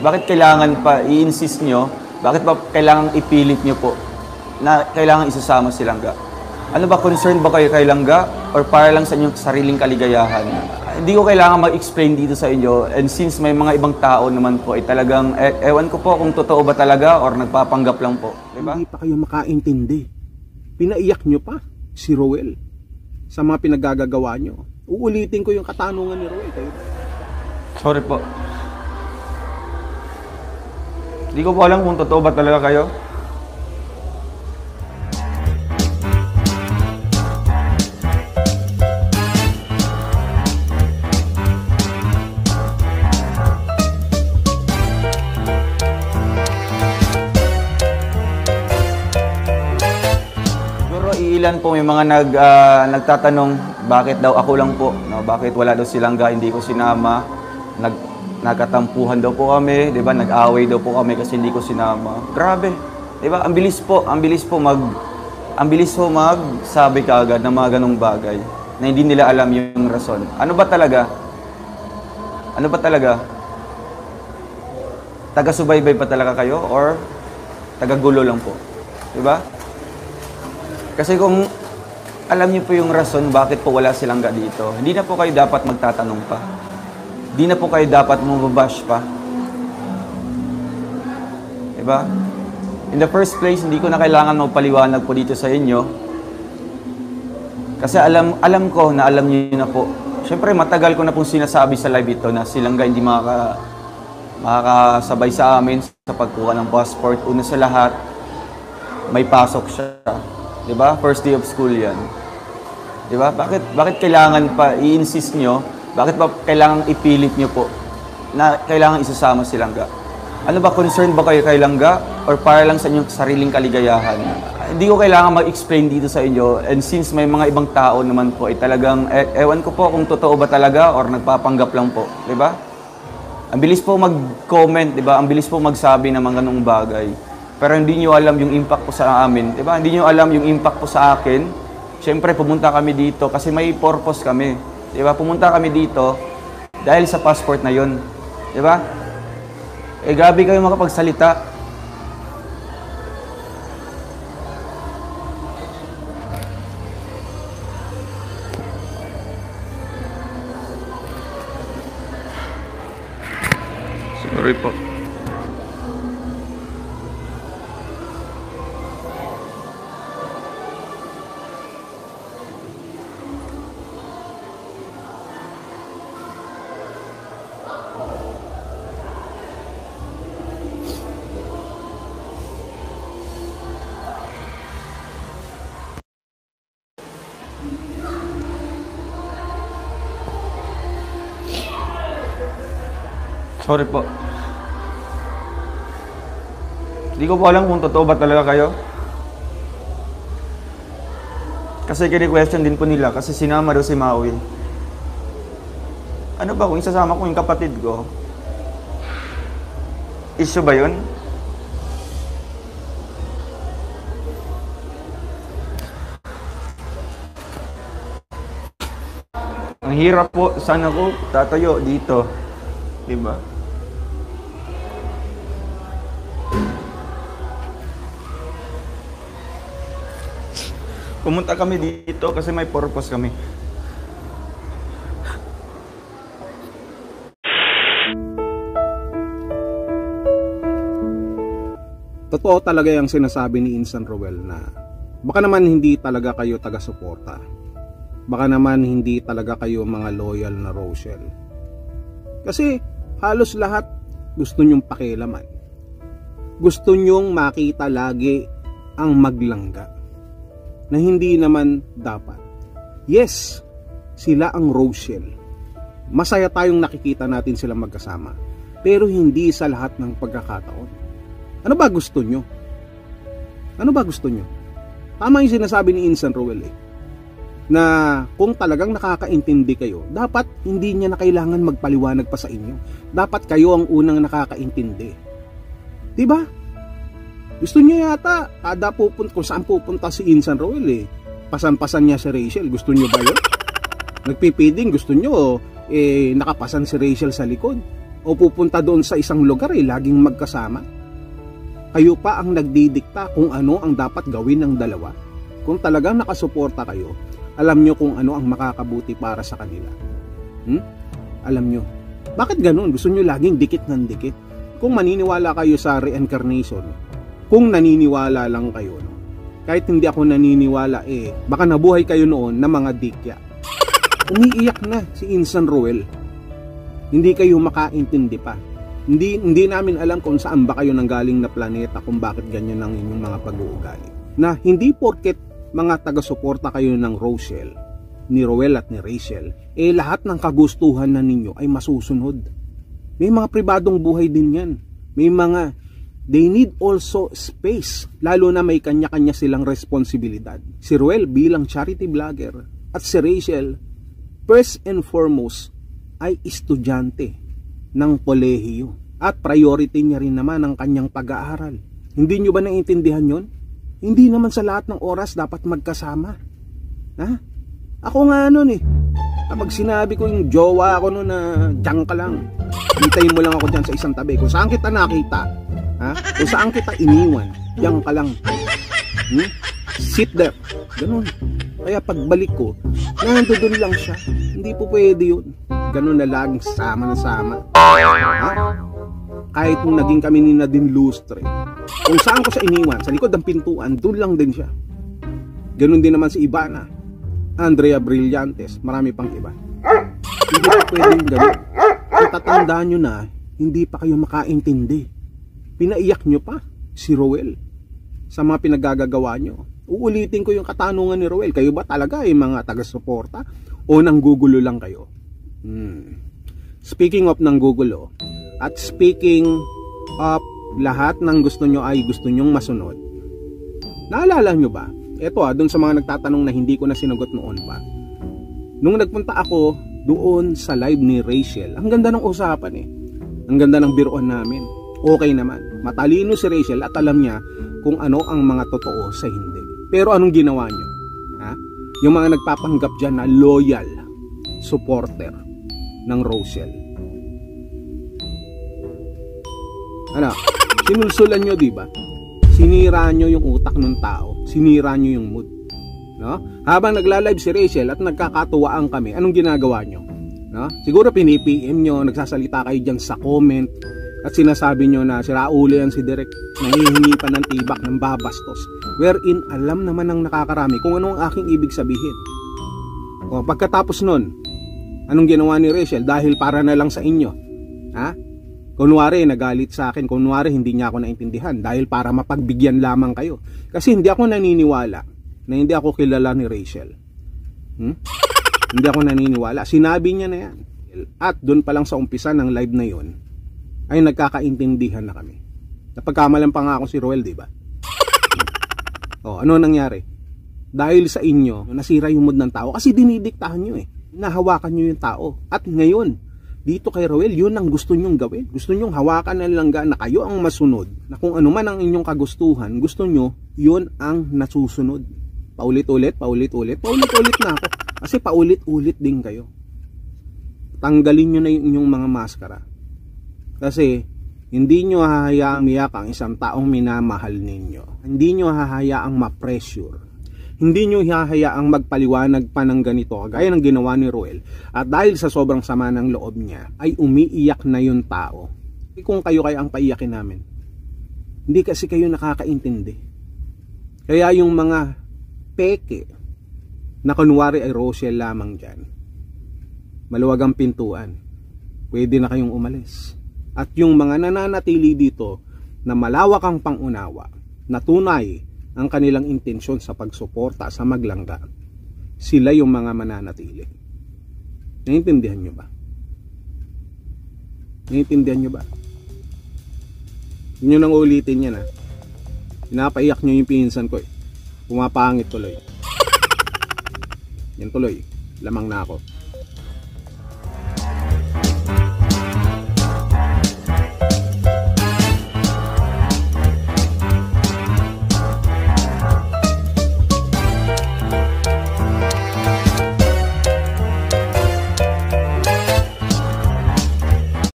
bakit kailangan pa i-insist nyo, bakit pa kailangan ipilit nyo po na kailangan isasama si Langga? Ano ba, concerned ba kayo kay Langga or para lang sa inyong sariling kaligayahan? Hindi ko kailangan mag-explain dito sa inyo, and since may mga ibang tao naman po, talagang, ewan ko po kung totoo ba talaga or nagpapanggap lang po. Diba? Hindi pa kayo makaintindi. Pinaiyak nyo pa si Roel sa mga pinaggagawa nyo. Uulitin ko yung katanungan ni Roel. Kayo. Sorry po. Hindi ko po alam kung totoo ba talaga kayo. Ilan po may mga nagtatanong bakit daw ako lang po, no? Bakit wala daw si Langga, hindi ko sinama. Nagkatampuhan daw po kami, 'di ba? Nag-away daw po kami kasi hindi ko sinama. Grabe. 'Di ba? Ang bilis po magsabi kaagad ng mga ganong bagay na hindi nila alam yung rason. Ano ba talaga? Taga-subaybay pa talaga kayo or taga-gulo lang po? 'Di ba? Kasi kung alam niyo po yung rason bakit po wala si Langga dito, hindi na po kayo dapat magtatanong pa. Hindi na po kayo dapat mababash pa. Diba? In the first place, hindi ko na kailangan magpaliwanag po dito sa inyo. Kasi alam ko na alam niyo na po. Siyempre, matagal ko na pong sinasabi sa live ito na si Langga hindi makakasabay sa amin sa pagkuha ng passport. Una sa lahat, may pasok siya. Diba? First day of school yan. Diba? Bakit kailangan pa i-insist nyo? Bakit pa kailangan ipilit nyo po na kailangan isasama si Langga? Ano ba, concerned ba kayo kay Langga or para lang sa inyong sariling kaligayahan? Hindi ko kailangan mag-explain dito sa inyo, and since may mga ibang tao naman po, talagang, ewan ko po kung totoo ba talaga or nagpapanggap lang po. Diba? Ang bilis po mag-comment, diba? Ang bilis po magsabi ng mga ganung bagay. Pero hindi nyo alam yung impact po sa amin. Diba? Hindi nyo alam yung impact po sa akin. Siyempre, pumunta kami dito kasi may purpose kami. Diba? Pumunta kami dito dahil sa passport na yun. Diba? Grabe kayo makapagsalita. Sorry po. Sorry po. Hindi ko po alam kung totoo ba talaga kayo. Kasi kini-question din po nila kasi sinama daw si Maui. Ano ba kung isasama ko yung kapatid ko? Issue ba yun? Ang hirap po. Sana ko tatayo dito. Diba? Pumunta kami dito kasi may purpose kami. Totoo talaga yung sinasabi ni Insan Roel na baka naman hindi talaga kayo taga-suporta. Baka naman hindi talaga kayo mga loyal na Rochelle. Kasi halos lahat gusto nyong pakialaman. Gusto nyong makita lagi ang maglangga. Na hindi naman dapat. Yes, sila ang Rochelle. Masaya tayong nakikita natin sila magkasama. Pero hindi sa lahat ng pagkakataon. Ano ba gusto nyo? Ano ba gusto nyo? Tama yung sinasabi ni Insan Roel na kung talagang nakakaintindi kayo, dapat hindi niya na kailangan magpaliwanag pa sa inyo. Dapat kayo ang unang nakakaintindi. Diba? Gusto niya yata, kada pupunta, kung saan pupunta si Insan Roel pasan-pasan niya si Rachel. Gusto niyo ba yun? Nagpipiding, gusto niyo nakapasan si Rachel sa likod. o pupunta doon sa isang lugar laging magkasama? Kayo pa ang nagdidikta kung ano ang dapat gawin ng dalawa. Kung talagang nakasuporta kayo, alam nyo kung ano ang makakabuti para sa kanila. Alam nyo. Bakit ganun? Gusto nyo laging dikit ng dikit? Kung maniniwala kayo sa reincarnation, kung naniniwala lang kayo, no? Kahit hindi ako naniniwala, baka nabuhay kayo noon na mga dikya. Umiiyak na si Insan Ruel. Hindi kayo makaintindi pa. Hindi namin alam kung saan ba kayo nanggaling na planeta, kung bakit ganyan ang inyong mga pag-uugali. Na hindi porket mga taga-suporta kayo ng Rochelle, ni Ruel at ni Rachel, lahat ng kagustuhan na ninyo ay masusunod. May mga pribadong buhay din yan. May mga, they need also space, lalo na may kanya-kanya silang responsibilidad. Si Ruel bilang charity vlogger at si Rachel, first and foremost, ay estudyante ng kolehiyo. At priority niya rin naman ang kanyang pag-aaral. Hindi nyo ba naiintindihan yon? Hindi naman sa lahat ng oras dapat magkasama. Ha? Ako nga nun kapag sinabi ko yung jowa ako nun na diyan ka lang, hintayin mo lang ako dyan sa isang tabi. Kung saan kita nakita, kung saan kita iniwan, diyan ka lang. Sit there. Ganun. Kaya pagbalik ko, nandoon lang siya. Hindi po pwede yun. Ganun na laging sama na sama. Kahit nung naging kami ni Nadine Lustre, kung saan ko siya iniwan, sa likod ng pintuan, doon lang din siya. Ganun din naman si Ivana, Andrea Brillantes, marami pang iba. Hindi pa pwedeng ganun. Kung tatandaan nyo na, hindi pa kayo makaintindi. Pinaiyak nyo pa si Ruel sa mga pinagagagawa nyo. Uulitin ko yung katanungan ni Ruel. Kayo ba talaga ay mga taga-suporta o nanggugulo lang kayo? Speaking of nanggugulo, at speaking of lahat ng gusto nyo ay gusto nyong masunod, naalala nyo ba? Ito dun sa mga nagtatanong na hindi ko na sinagot noon pa. Nung nagpunta ako doon sa live ni Rachel, ang ganda ng usapan Ang ganda ng biruan namin. Okay naman. Matalino si Rachel at alam niya kung ano ang mga totoo sa hindi. Pero anong ginawa niyo? Yung mga nagpapanggap dyan na loyal supporter ng Rachel. Sinulsulan nyo, diba? Sinira nyo yung utak ng tao. Sinira nyo yung mood. No? Habang nagla-live si Rachel at nagkakatuwaan kami, anong ginagawa nyo? No? Siguro pinipm nyo, nagsasalita kayo dyan sa comment, at sinasabi nyo na si Raul yan si Direk, nahihingi pa ng tibak ng babastos. Wherein alam naman ng nakakarami kung ano ang aking ibig sabihin. Pagkatapos nun, anong ginawa ni Rachel? Dahil para na lang sa inyo. Kunwari nagalit sa akin, kunwari hindi niya ako naintindihan dahil para mapagbigyan lamang kayo. Kasi hindi ako naniniwala na hindi ako kilala ni Rachel. Hindi ako naniniwala. Sinabi niya na yan. At doon pa lang sa umpisa ng live na yon ay nagkakaintindihan na kami. Napagkamalan pa nga ako si Ruel, diba? Ano nangyari? Dahil sa inyo, nasira yung mood ng tao kasi dinidiktahan nyo Nahawakan nyo yung tao. At ngayon, dito kay Ruel, yun ang gusto nyong gawin. Gusto nyong hawakan ng langga na kayo ang masunod. Na kung ano man ang inyong kagustuhan, gusto nyo, yun ang nasusunod. Paulit-ulit na ako. Kasi paulit-ulit din kayo. Tanggalin nyo na yung inyong mga maskara. Kasi, hindi nyo hahayaang miyak ang isang taong minamahal ninyo. Hindi nyo hahayaang ma-pressure. Hindi nyo hahayaang magpaliwanag pa ng ganito, gaya ng ginawa ni Ruel. At dahil sa sobrang sama ng loob niya, ay umiiyak na yung tao. Kung kayo ang paiyakin namin, hindi kasi kayo nakakaintindi. Kaya yung mga peke na kunwari ay Rochelle lamang dyan, maluwag ang pintuan, pwede na kayong umalis. At yung mga nananatili dito na malawak ang pangunawa, na tunay ang kanilang intensyon sa pagsuporta sa maglangga, sila yung mga mananatili. Naiintindihan nyo ba? Naiintindihan nyo ba? Yun yung nang ulitin yan Pinapaiyak nyo yung pinsan ko Pumapangit tuloy. Yan tuloy. Lamang na ako.